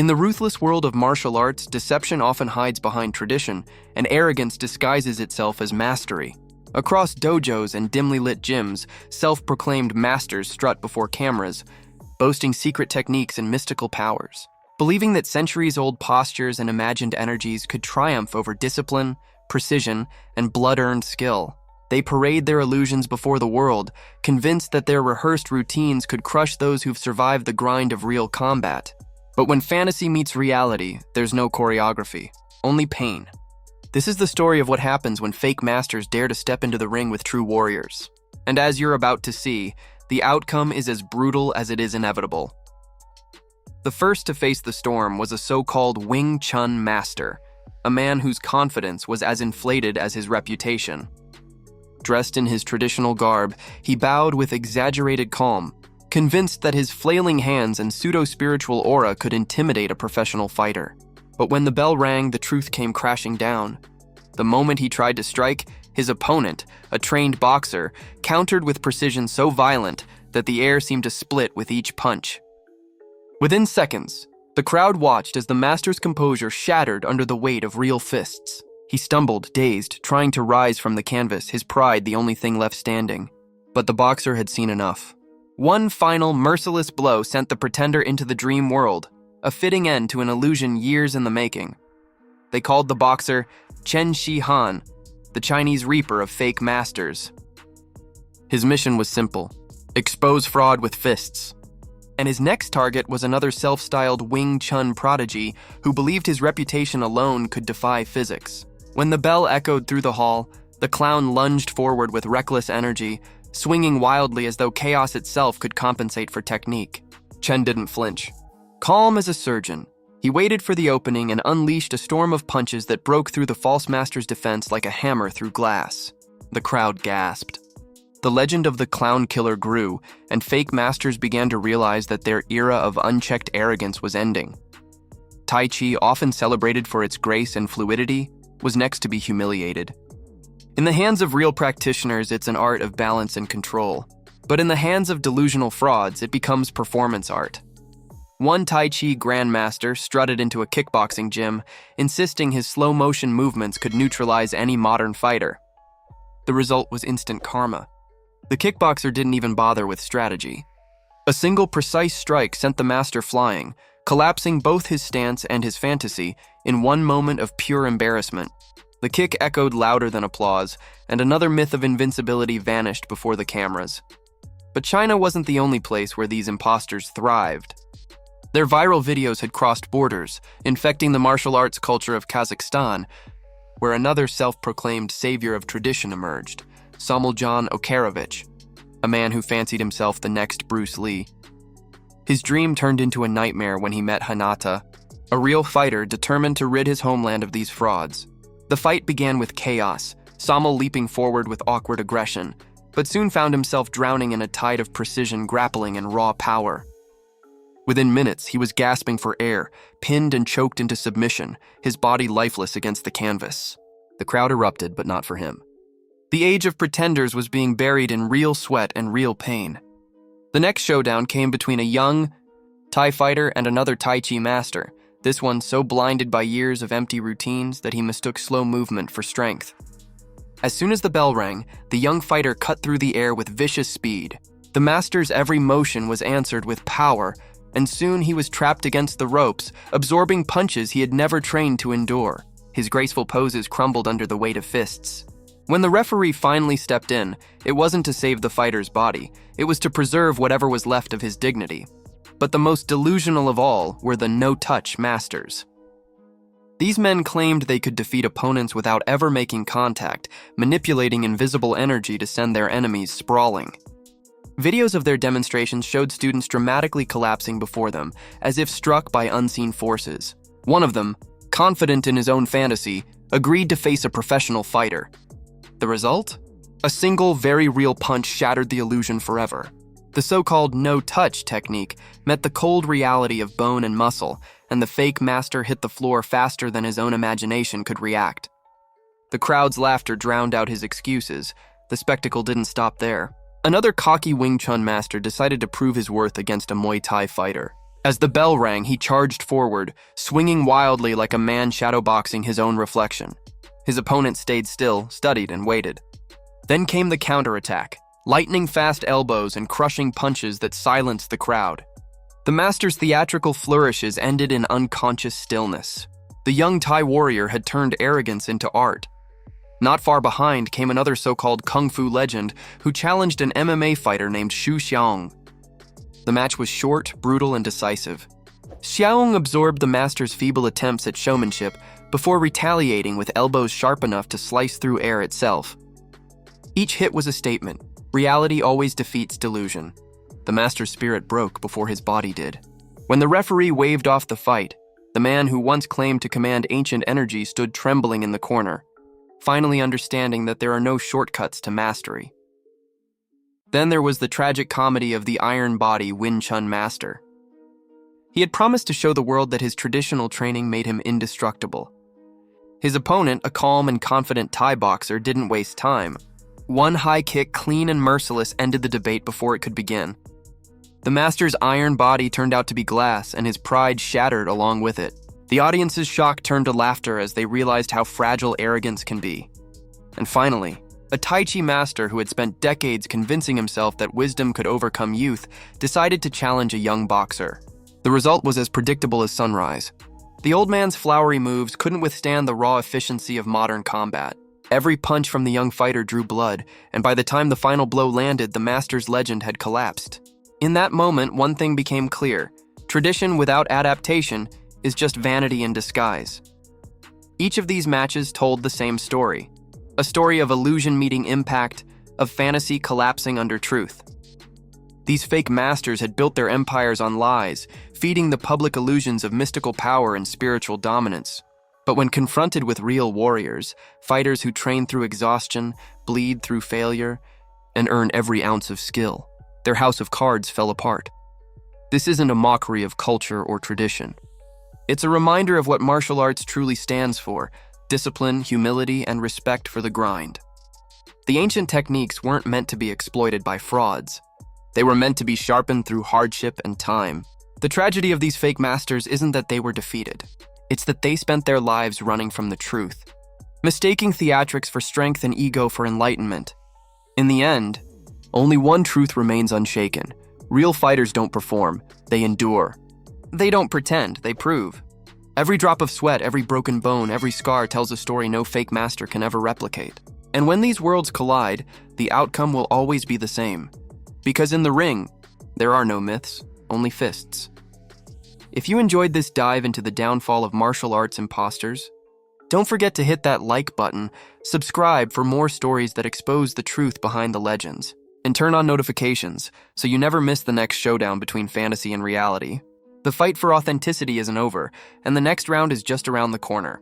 In the ruthless world of martial arts, deception often hides behind tradition, and arrogance disguises itself as mastery. Across dojos and dimly lit gyms, self-proclaimed masters strut before cameras, boasting secret techniques and mystical powers. Believing that centuries-old postures and imagined energies could triumph over discipline, precision, and blood-earned skill. They parade their illusions before the world, convinced that their rehearsed routines could crush those who've survived the grind of real combat. But when fantasy meets reality, there's no choreography, only pain. This is the story of what happens when fake masters dare to step into the ring with true warriors. And as you're about to see, the outcome is as brutal as it is inevitable. The first to face the storm was a so-called Wing Chun master, a man whose confidence was as inflated as his reputation. Dressed in his traditional garb, he bowed with exaggerated calm, convinced that his flailing hands and pseudo-spiritual aura could intimidate a professional fighter. But when the bell rang, the truth came crashing down. The moment he tried to strike, his opponent, a trained boxer, countered with precision so violent that the air seemed to split with each punch. Within seconds, the crowd watched as the master's composure shattered under the weight of real fists. He stumbled, dazed, trying to rise from the canvas, his pride the only thing left standing. But the boxer had seen enough. One final, merciless blow sent the pretender into the dream world, a fitting end to an illusion years in the making. They called the boxer Chen Xi Han, the Chinese reaper of fake masters. His mission was simple: expose fraud with fists. And his next target was another self-styled Wing Chun prodigy who believed his reputation alone could defy physics. When the bell echoed through the hall, the clown lunged forward with reckless energy, swinging wildly as though chaos itself could compensate for technique. Chen didn't flinch. Calm as a surgeon, he waited for the opening and unleashed a storm of punches that broke through the false master's defense like a hammer through glass. The crowd gasped. The legend of the clown killer grew, and fake masters began to realize that their era of unchecked arrogance was ending. Tai Chi, often celebrated for its grace and fluidity, was next to be humiliated. In the hands of real practitioners, it's an art of balance and control. But in the hands of delusional frauds, it becomes performance art. One Tai Chi grandmaster strutted into a kickboxing gym, insisting his slow-motion movements could neutralize any modern fighter. The result was instant karma. The kickboxer didn't even bother with strategy. A single precise strike sent the master flying, collapsing both his stance and his fantasy in one moment of pure embarrassment. The kick echoed louder than applause, and another myth of invincibility vanished before the cameras. But China wasn't the only place where these imposters thrived. Their viral videos had crossed borders, infecting the martial arts culture of Kazakhstan, where another self-proclaimed savior of tradition emerged, Samuljan Okarovich, a man who fancied himself the next Bruce Lee. His dream turned into a nightmare when he met Hinata, a real fighter determined to rid his homeland of these frauds. The fight began with chaos, Samul leaping forward with awkward aggression, but soon found himself drowning in a tide of precision, grappling, and raw power. Within minutes, he was gasping for air, pinned and choked into submission, his body lifeless against the canvas. The crowd erupted, but not for him. The age of pretenders was being buried in real sweat and real pain. The next showdown came between a young Thai fighter and another Tai Chi master, this one so blinded by years of empty routines that he mistook slow movement for strength. As soon as the bell rang, the young fighter cut through the air with vicious speed. The master's every motion was answered with power, and soon he was trapped against the ropes, absorbing punches he had never trained to endure. His graceful poses crumbled under the weight of fists. When the referee finally stepped in, it wasn't to save the fighter's body, it was to preserve whatever was left of his dignity. But the most delusional of all were the no-touch masters. These men claimed they could defeat opponents without ever making contact, manipulating invisible energy to send their enemies sprawling. Videos of their demonstrations showed students dramatically collapsing before them, as if struck by unseen forces. One of them, confident in his own fantasy, agreed to face a professional fighter. The result? A single, very real punch shattered the illusion forever. The so-called no-touch technique met the cold reality of bone and muscle, and the fake master hit the floor faster than his own imagination could react. The crowd's laughter drowned out his excuses. The spectacle didn't stop there. Another cocky Wing Chun master decided to prove his worth against a Muay Thai fighter. As the bell rang, he charged forward, swinging wildly like a man shadowboxing his own reflection. His opponent stayed still, studied, and waited. Then came the counterattack, lightning-fast elbows and crushing punches that silenced the crowd. The master's theatrical flourishes ended in unconscious stillness. The young Thai warrior had turned arrogance into art. Not far behind came another so-called kung fu legend who challenged an MMA fighter named Xu Xiaong. The match was short, brutal, and decisive. Xiaong absorbed the master's feeble attempts at showmanship before retaliating with elbows sharp enough to slice through air itself. Each hit was a statement. Reality always defeats delusion. The master's spirit broke before his body did. When the referee waved off the fight, the man who once claimed to command ancient energy stood trembling in the corner, finally understanding that there are no shortcuts to mastery. Then there was the tragic comedy of the Iron Body Wing Chun master. He had promised to show the world that his traditional training made him indestructible. His opponent, a calm and confident Thai boxer, didn't waste time. One high kick, clean and merciless, ended the debate before it could begin. The master's iron body turned out to be glass, and his pride shattered along with it. The audience's shock turned to laughter as they realized how fragile arrogance can be. And finally, a Tai Chi master who had spent decades convincing himself that wisdom could overcome youth decided to challenge a young boxer. The result was as predictable as sunrise. The old man's flowery moves couldn't withstand the raw efficiency of modern combat. Every punch from the young fighter drew blood, and by the time the final blow landed, the master's legend had collapsed. In that moment, one thing became clear. Tradition without adaptation is just vanity in disguise. Each of these matches told the same story. A story of illusion meeting impact, of fantasy collapsing under truth. These fake masters had built their empires on lies, feeding the public illusions of mystical power and spiritual dominance. But when confronted with real warriors, fighters who train through exhaustion, bleed through failure, and earn every ounce of skill, their house of cards fell apart. This isn't a mockery of culture or tradition. It's a reminder of what martial arts truly stands for: discipline, humility, and respect for the grind. The ancient techniques weren't meant to be exploited by frauds. They were meant to be sharpened through hardship and time. The tragedy of these fake masters isn't that they were defeated. It's that they spent their lives running from the truth, mistaking theatrics for strength and ego for enlightenment. In the end, only one truth remains unshaken. Real fighters don't perform, they endure. They don't pretend, they prove. Every drop of sweat, every broken bone, every scar tells a story no fake master can ever replicate. And when these worlds collide, the outcome will always be the same. Because in the ring, there are no myths, only fists. If you enjoyed this dive into the downfall of martial arts imposters, don't forget to hit that like button, subscribe for more stories that expose the truth behind the legends, and turn on notifications so you never miss the next showdown between fantasy and reality. The fight for authenticity isn't over, and the next round is just around the corner.